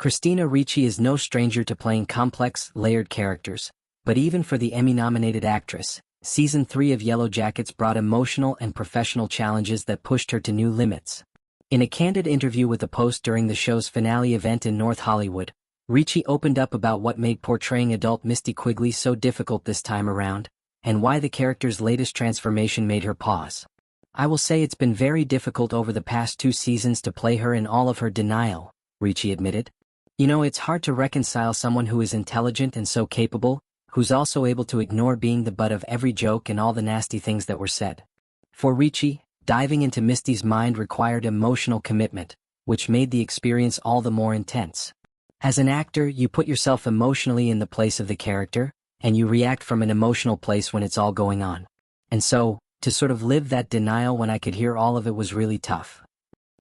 Christina Ricci is no stranger to playing complex, layered characters, but even for the Emmy-nominated actress, Season 3 of Yellowjackets brought emotional and professional challenges that pushed her to new limits. In a candid interview with the Post during the show's finale event in North Hollywood, Ricci opened up about what made portraying adult Misty Quigley so difficult this time around, and why the character's latest transformation made her pause. "I will say it's been very difficult over the past 2 seasons to play her in all of her denial," Ricci admitted. "You know, it's hard to reconcile someone who is intelligent and so capable, who's also able to ignore being the butt of every joke and all the nasty things that were said." For Ricci, diving into Misty's mind required emotional commitment, which made the experience all the more intense. As an actor, you put yourself emotionally in the place of the character, and you react from an emotional place when it's all going on. And so, to sort of live that denial when I could hear all of it was really tough.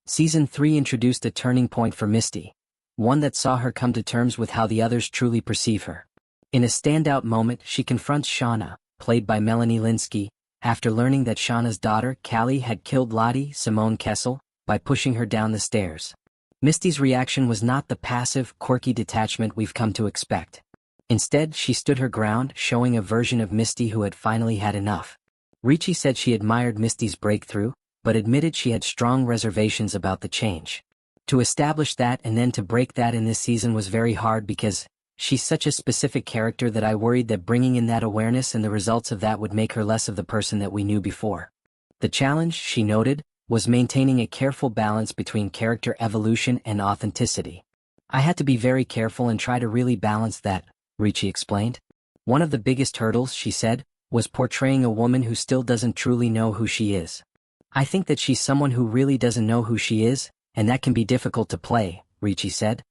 Season 3 introduced a turning point for Misty, one that saw her come to terms with how the others truly perceive her. In a standout moment, she confronts Shauna, played by Melanie Lynskey, after learning that Shauna's daughter, Callie, had killed Lottie, Simone Kessel, by pushing her down the stairs. Misty's reaction was not the passive, quirky detachment we've come to expect. Instead, she stood her ground, showing a version of Misty who had finally had enough. Ricci said she admired Misty's breakthrough, but admitted she had strong reservations about the change. To establish that and then to break that in this season was very hard because she's such a specific character that I worried that bringing in that awareness and the results of that would make her less of the person that we knew before. The challenge, she noted, was maintaining a careful balance between character evolution and authenticity. "I had to be very careful and try to really balance that," Ricci explained. "One of the biggest hurdles," she said, "was portraying a woman who still doesn't truly know who she is. I think that she's someone who really doesn't know who she is, and that can be difficult to play," Ricci said.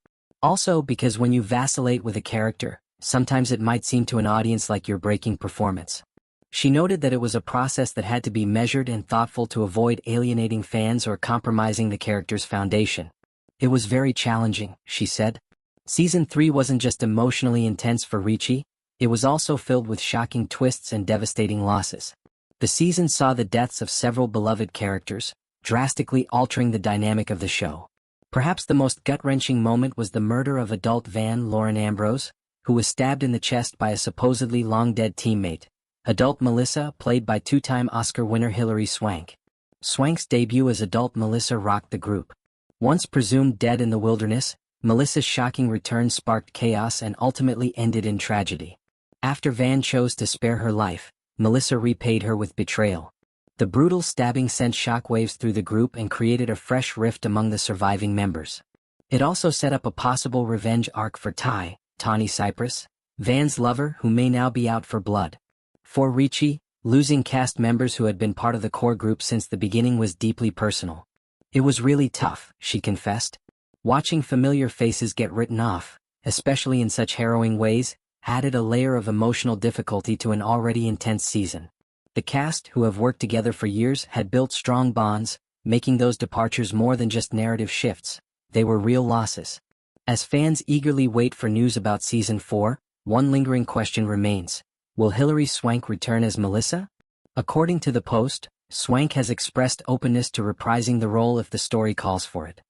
"Also, because when you vacillate with a character, sometimes it might seem to an audience like you're breaking performance." She noted that it was a process that had to be measured and thoughtful to avoid alienating fans or compromising the character's foundation. "It was very challenging," she said. Season 3 wasn't just emotionally intense for Ricci, it was also filled with shocking twists and devastating losses. The season saw the deaths of several beloved characters, drastically altering the dynamic of the show. Perhaps the most gut-wrenching moment was the murder of adult Van Lauren Ambrose, who was stabbed in the chest by a supposedly long-dead teammate, adult Melissa, played by 2-time Oscar winner Hilary Swank. Swank's debut as adult Melissa rocked the group. Once presumed dead in the wilderness, Melissa's shocking return sparked chaos and ultimately ended in tragedy. After Van chose to spare her life, Melissa repaid her with betrayal. The brutal stabbing sent shockwaves through the group and created a fresh rift among the surviving members. It also set up a possible revenge arc for Tawny Cypress, Van's lover, who may now be out for blood. For Ricci, losing cast members who had been part of the core group since the beginning was deeply personal. "It was really tough," she confessed. "Watching familiar faces get written off, especially in such harrowing ways, added a layer of emotional difficulty to an already intense season." The cast, who have worked together for years, had built strong bonds, making those departures more than just narrative shifts. They were real losses. As fans eagerly wait for news about Season 4, one lingering question remains. Will Hilary Swank return as Melissa? According to the Post, Swank has expressed openness to reprising the role if the story calls for it.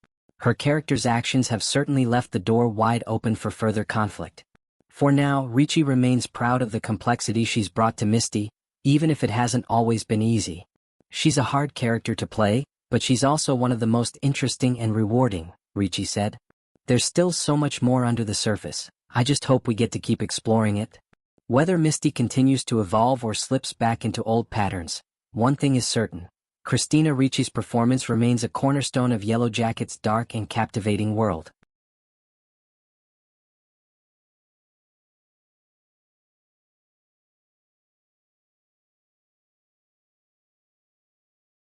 Her character's actions have certainly left the door wide open for further conflict. For now, Ricci remains proud of the complexity she's brought to Misty, even if it hasn't always been easy. "She's a hard character to play, but she's also one of the most interesting and rewarding," Ricci said. "There's still so much more under the surface. I just hope we get to keep exploring it." Whether Misty continues to evolve or slips back into old patterns, one thing is certain. Christina Ricci's performance remains a cornerstone of Yellowjackets' dark and captivating world.